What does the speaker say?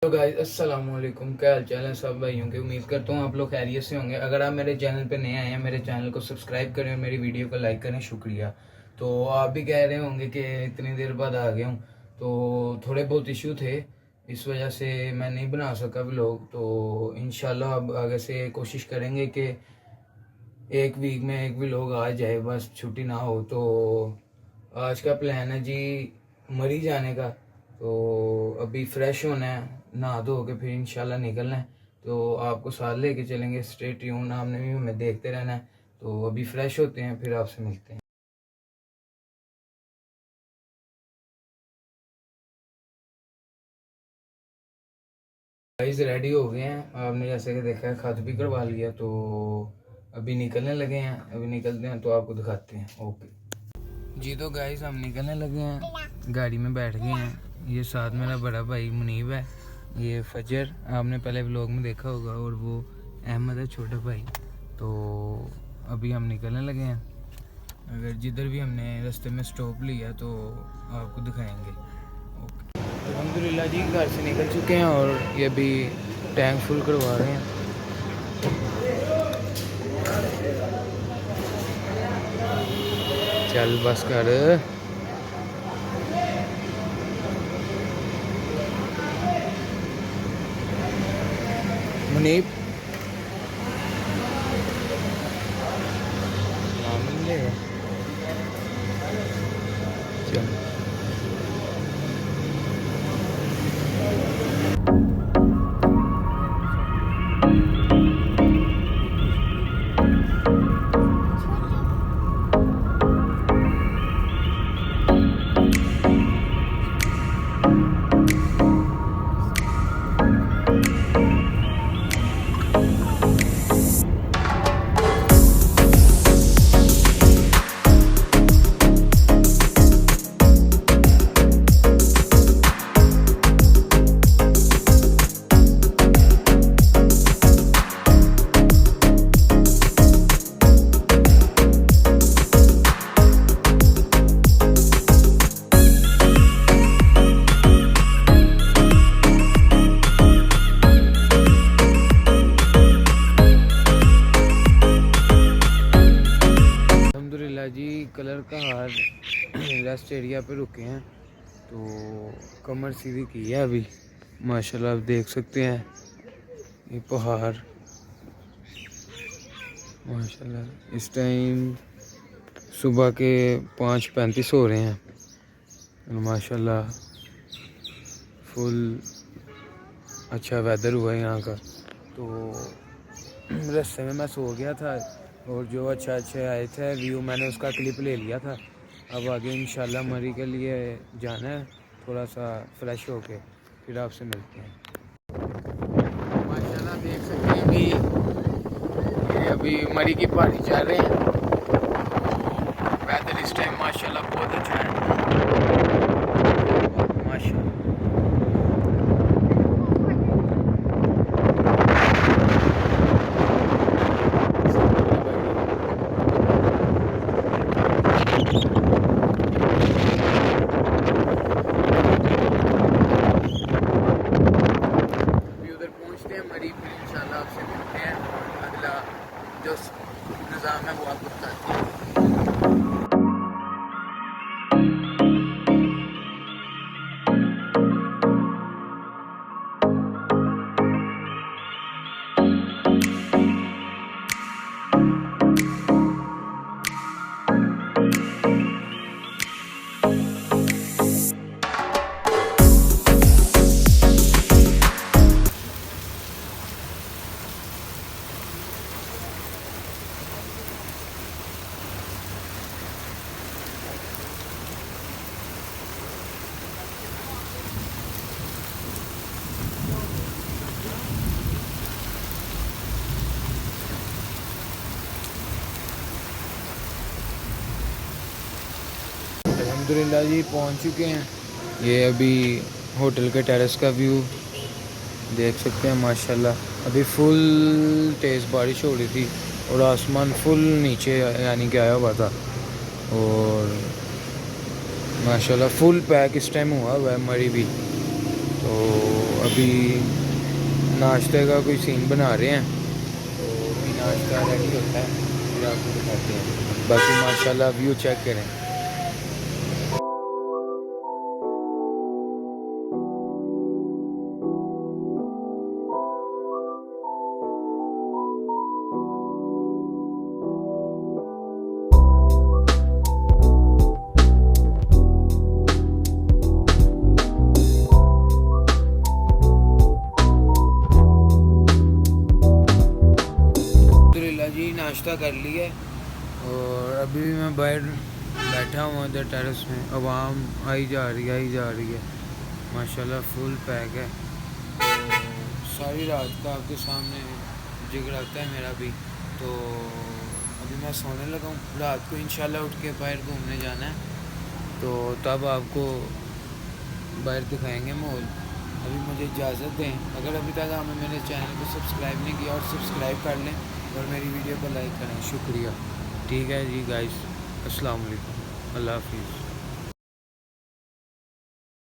तो गाइस अस्सलाम वालेकुम, क्या हाल चाल है सब भाइयों के। उम्मीद करता हूँ आप लोग खैरियत से होंगे। अगर आप मेरे चैनल पे नए आए हैं, मेरे चैनल को सब्सक्राइब करें और मेरी वीडियो को लाइक करें, शुक्रिया। तो आप भी कह रहे होंगे कि इतनी देर बाद आ गया हूँ, तो थोड़े बहुत इशू थे, इस वजह से मैं नहीं बना सका व्लॉग। तो इंशाल्लाह अब आगे से कोशिश करेंगे कि एक वीक में एक व्लॉग आ जाए, बस छुट्टी ना हो। तो आज का प्लान है जी मरी जाने का। तो अभी फ्रेश होना है, नहा धो के फिर इंशाल्लाह निकलना है। तो आपको साथ लेके चलेंगे, स्टे ट्यून, आपने भी हमें देखते रहना है। तो अभी फ्रेश होते हैं, फिर आपसे मिलते हैं। गाइस रेडी हो गए हैं, आपने जैसे कि देखा है, खत भी करवा लिया। तो अभी निकलने लगे हैं, अभी निकलते हैं तो आपको दिखाते हैं। ओके जी, तो गाइस हम निकलने लगे हैं, गाड़ी में बैठ गए हैं। ये साथ मेरा बड़ा भाई मुनीब है, ये फजर आपने पहले व्लॉग में देखा होगा, और वो अहमद है छोटा भाई। तो अभी हम निकलने लगे हैं। अगर जिधर भी हमने रास्ते में स्टॉप लिया तो आपको दिखाएंगे। ओके, अल्हम्दुलिल्लाह जी घर से निकल चुके हैं और ये अभी टैंक फुल करवा रहे हैं। चल बस कर मुनीब, नाम नहीं लेगा। चल अल्हम्दुलिल्लाह जी, कलर का हार रेस्ट एरिया पे रुके हैं। तो कमर सीधी की है अभी, माशाल्लाह आप देख सकते हैं ये पहाड़। माशाल्लाह इस टाइम सुबह के 5:35 हो रहे हैं और माशाल्लाह फुल अच्छा वेदर हुआ है यहाँ का। तो रास्ते में मैं सो गया था और जो अच्छे आए थे व्यू, मैंने उसका क्लिप ले लिया था। अब आगे इंशाल्लाह मरी के लिए जाना है, थोड़ा सा फ्रेश होके फिर आपसे मिलते हैं। माशाल्लाह देख सकते हैं अभी मरी की पहाड़ी चल रहे हैं। वेदर इस टाइम माशाल्लाह बहुत अच्छा है, माशाल्लाह। मरी फिर इंशाल्लाह आपसे मिलते हैं। अगला जो निज़ाम है वो आपको बताते हैं। अल्हम्दुलिल्लाह जी पहुंच चुके हैं। ये अभी होटल के टेरेस का व्यू देख सकते हैं। माशाल्लाह अभी फुल तेज़ बारिश हो रही थी और आसमान फुल नीचे यानी कि आया हुआ था। और माशाल्लाह फुल पैक इस टाइम हुआ है मरी भी। तो अभी नाश्ते का कोई सीन बना रहे हैं, तो अभी नाश्ता रेडी होता है फिर आपको दिखाते हैं। बाकी माशाल्लाह व्यू चेक करें। जी नाश्ता कर लिया और अभी भी मैं बाहर बैठा हूँ इधर टेरेस में। आवाम आई जा रही है माशाल्लाह, फुल पैक है। तो सारी रात का आपके सामने जिक्र आता है मेरा भी। तो अभी मैं सोने लगा हूँ, रात को इंशाल्लाह उठ के बाहर घूमने जाना है, तो तब आपको बाहर दिखाएंगे माहौल। अभी मुझे इजाज़त दें। अगर अभी तक आपने मेरे चैनल को सब्सक्राइब नहीं किया और सब्सक्राइब कर लें और मेरी वीडियो को लाइक करें, शुक्रिया। ठीक है जी गाइस, अस्सलाम वालेकुम, अल्लाह हाफिज़।